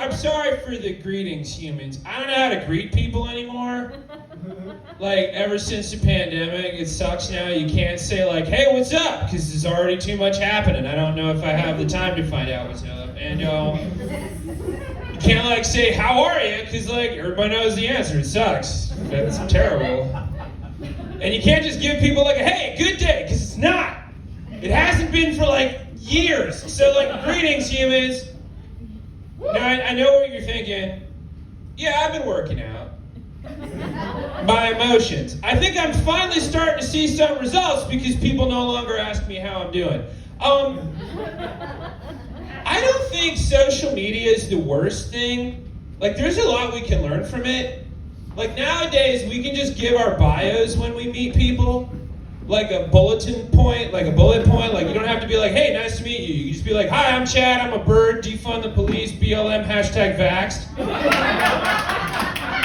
I'm sorry for the greetings, humans. I don't know how to greet people anymore. Like, ever since the pandemic, it sucks now. You can't say, like, hey, what's up? Because there's already too much happening. I don't know if I have the time to find out what's up. And, you can't, like, say, how are you? Because, like, everybody knows the answer. It sucks. That's terrible. And you can't just give people, like, a, hey, good day, because it's not. It hasn't been for, like, years. So, like, greetings, humans. Now, I know what you're thinking. Yeah, I've been working out. My emotions. I think I'm finally starting to see some results because people no longer ask me how I'm doing. I don't think social media is the worst thing. Like, there's a lot we can learn from it. Like, nowadays, we can just give our bios when we meet people. Like a bulletin point, like a bullet point. Like, you don't have to be like, hey, nice to meet you. You can just be like, hi, I'm Chad, I'm a bird, defund the police, BLM, hashtag vaxxed.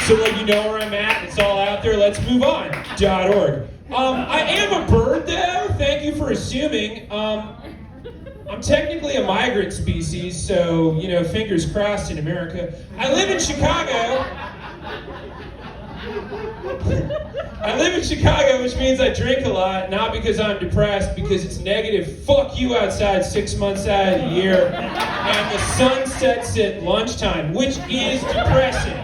So, like, you know where I'm at, it's all out there, let's move on, .org. I am a bird, though, thank you for assuming. I'm technically a migrant species, so, you know, fingers crossed in America. I live in Chicago. I live in Chicago, which means I drink a lot, not because I'm depressed, because it's negative fuck you outside 6 months out of the year, and the sun sets at lunchtime, which is depressing.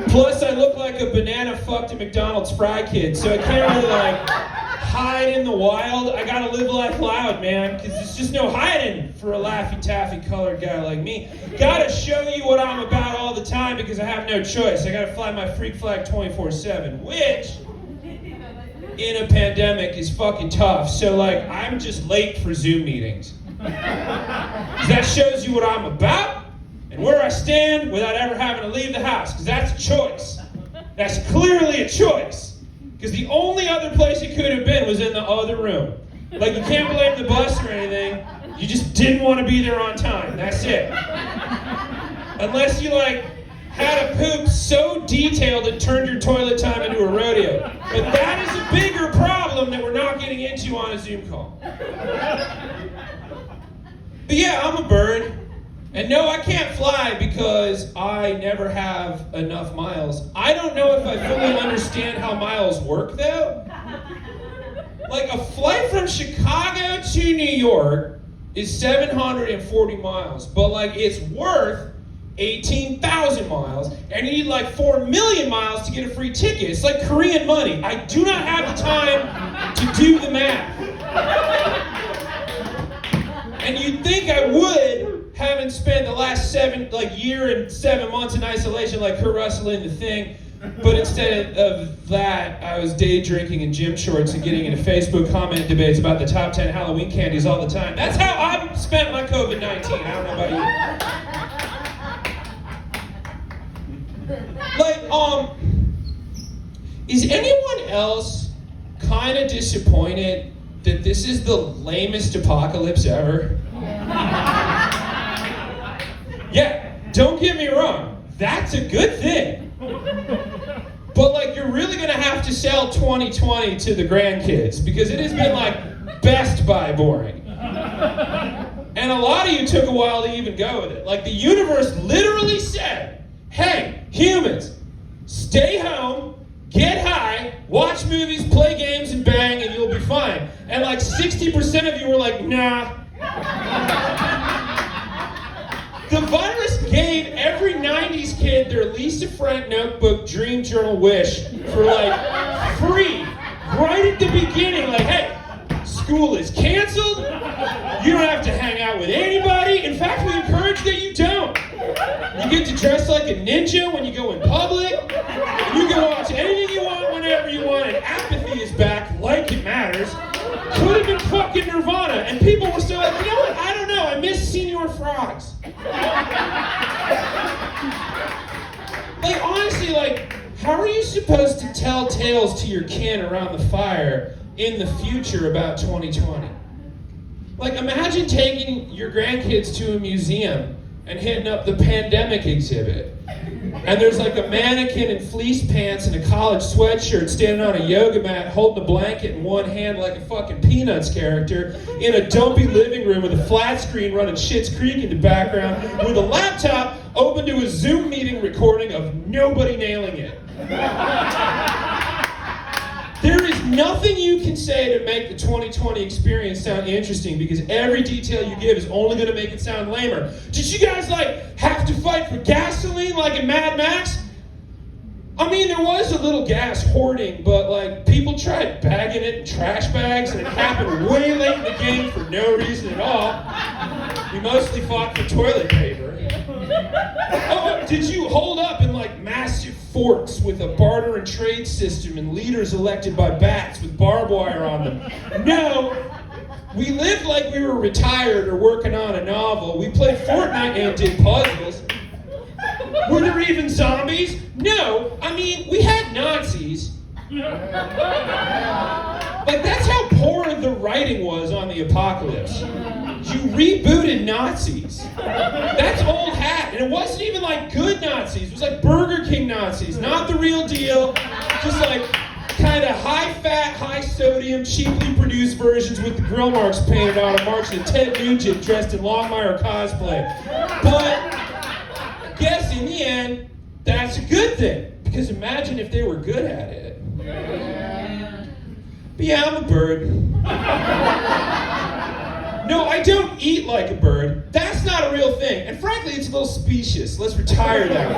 Plus, I look like a banana fucked a McDonald's fry kid, so I can't really, like, hide in the wild. I gotta live life loud, man, because there's just no hiding for a Laffy Taffy colored guy like me. Gotta show you what I'm about all the time because I have no choice. I gotta fly my freak flag 24/7, which, in a pandemic, is fucking tough. So, like, I'm just late for Zoom meetings. That shows you what I'm about and where I stand without ever having to leave the house, because that's a choice. That's clearly a choice. Because the only other place it could have been was in the other room. Like, you can't blame the bus or anything. You just didn't want to be there on time. That's it. Unless you, like, had a poop so detailed it turned your toilet time into a rodeo. But that is a bigger problem that we're not getting into on a Zoom call. But yeah, I'm a bird. And no, I can't fly because I never have enough miles. I don't know if I fully understand how miles work, though. Like, a flight from Chicago to New York is 740 miles, but, like, it's worth 18,000 miles, and you need, like, 4 million miles to get a free ticket. It's like Korean money. I do not have the time to do the math. And you'd think I would, having spent the last year and 7 months in isolation like Kurt Russell in The Thing, but instead of that, I was day drinking in gym shorts and getting into Facebook comment debates about the top 10 Halloween candies all the time. That's how I've spent my COVID-19. I don't know about you. Like, is anyone else kind of disappointed that this is the lamest apocalypse ever? Yeah, don't get me wrong, that's a good thing. But, like, you're really gonna have to sell 2020 to the grandkids because it has been, like, Best Buy boring. And a lot of you took a while to even go with it. Like, the universe literally said, hey, humans, stay home, get high, watch movies, play games, and bang, and you'll be fine. And, like, 60% of you were like, nah. The virus gave every 90s kid their Lisa Frank notebook dream journal wish for, like, free right at the beginning. Like, hey, school is canceled. You don't have to hang out with anybody. In fact, we encourage that you don't. You get to dress like a ninja when you go in public. You can watch anything you want whenever you want, and apathy is back like it matters. Could have been fucking Nirvana, and people were still like, you know what, I don't know, I miss Senior Frogs. Like, honestly, like, how are you supposed to tell tales to your kin around the fire in the future about 2020? Like, imagine taking your grandkids to a museum and hitting up the pandemic exhibit. And there's like a mannequin in fleece pants and a college sweatshirt standing on a yoga mat holding a blanket in one hand like a fucking Peanuts character in a dumpy living room with a flat screen running Schitt's Creek in the background with a laptop open to a Zoom meeting recording of nobody nailing it. There is nothing you can say to make the 2020 experience sound interesting because every detail you give is only going to make it sound lamer. Did you guys have to fight for gasoline like in Mad Max? I mean, there was a little gas hoarding, but people tried bagging it in trash bags and it happened way late in the game for no reason at all. We mostly fought for toilet paper. Oh, did you hold up in massive forts with a barter and trade system and leaders elected by bats with barbed wire on them? No, we lived like we were retired or working on a novel. We played Fortnite and did puzzles. Were there even zombies? No, I mean, we had Nazis. That's how poor the writing was on the apocalypse. You rebooted Nazis. That's old hat. And it wasn't even good Nazis. It was Burger King Nazis. Not the real deal. Just kind of high-fat, high-sodium, cheaply produced versions with the grill marks painted on them marching to Ted Nugent dressed in Longmire cosplay. But I guess in the end, that's a good thing. Because imagine if they were good at it. But yeah, I'm a bird. No, I don't eat like a bird. That's not a real thing. And frankly, it's a little specious. Let's retire that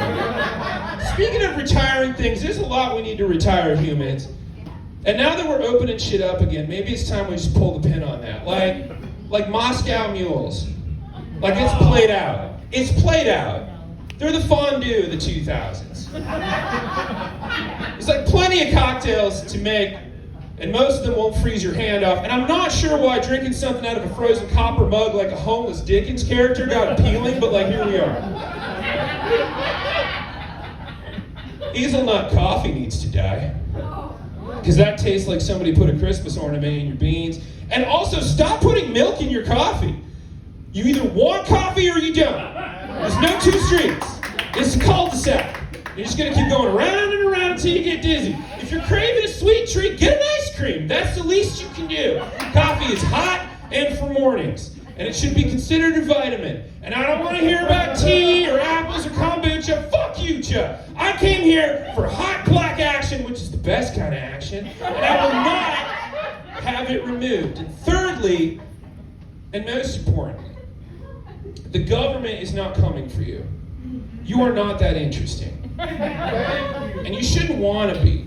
one. Speaking of retiring things, there's a lot we need to retire, humans. And now that we're opening shit up again, maybe it's time we just pull the pin on that. Like Moscow mules. It's played out. It's played out. They're the fondue of the 2000s. There's plenty of cocktails to make, and most of them won't freeze your hand off. And I'm not sure why drinking something out of a frozen copper mug like a homeless Dickens character got appealing, but here we are. Hazelnut coffee needs to die. Because that tastes like somebody put a Christmas ornament in your beans. And also, stop putting milk in your coffee. You either want coffee or you don't. There's no two streets. It's a cul-de-sac. You're just going to keep going around and around until you get dizzy. If you're craving a sweet treat, get an ice cream. That's the least you can do. Coffee is hot and for mornings. And it should be considered a vitamin. And I don't want to hear about tea or apples or kombucha. Fuck you, Chuck. I came here for hot black action, which is the best kind of action. And I will not have it removed. And thirdly, and most importantly, the government is not coming for you. You are not that interesting. And you shouldn't want to be.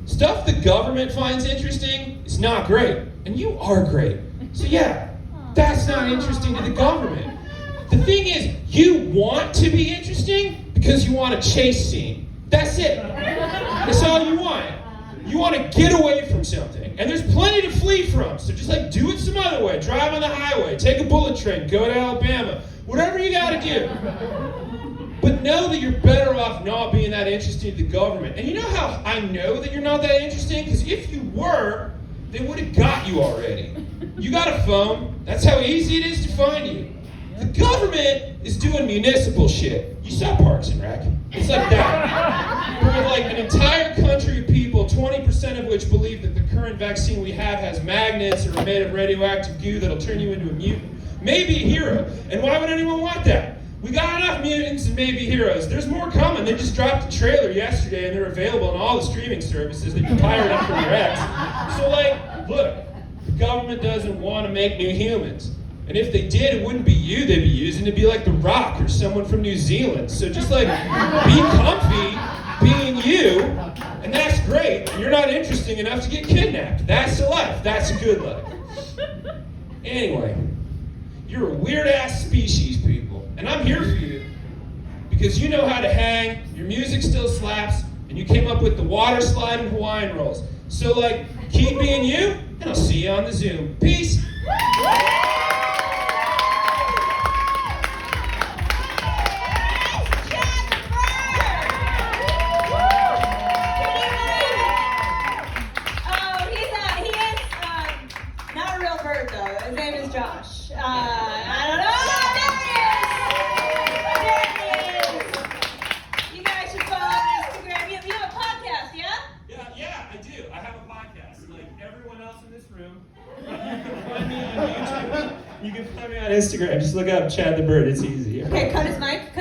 Stuff the government finds interesting is not great. And you are great. So yeah, that's not interesting to the government. The thing is, you want to be interesting because you want a chase scene. That's it. That's all you want. You want to get away from something. And there's plenty to flee from. So just do it some other way. Drive on the highway. Take a bullet train. Go to Alabama. Whatever you got to do. But know that you're better off not being that interesting to the government. And you know how I know that you're not that interesting? Because if you were, they would have got you already. You got a phone. That's how easy it is to find you. The government is doing municipal shit. You saw Parks and Rec. It's like that. Where an entire country of people, 20% of which believe that the current vaccine we have has magnets or are made of radioactive goo that'll turn you into a mutant. Maybe a hero. And why would anyone want that? We got enough mutants and maybe heroes. There's more coming. They just dropped a trailer yesterday and they're available on all the streaming services that you pirate up from your ex. So look, the government doesn't want to make new humans. And if they did, it wouldn't be you they'd be using. It'd be The Rock or someone from New Zealand. So just be comfy being you, and that's great. And you're not interesting enough to get kidnapped. That's the life. That's a good life. Anyway, you're a weird-ass species, people. And I'm here for you. Because you know how to hang, your music still slaps, and you came up with the water slide and Hawaiian rolls. So, keep being you, and I'll see you on the Zoom. Peace. His name is Josh. I don't know. There he is! this room. You can find me on YouTube. You can find me on Instagram. Just look up Chad the Bird. It's easy. Okay, cut his mic.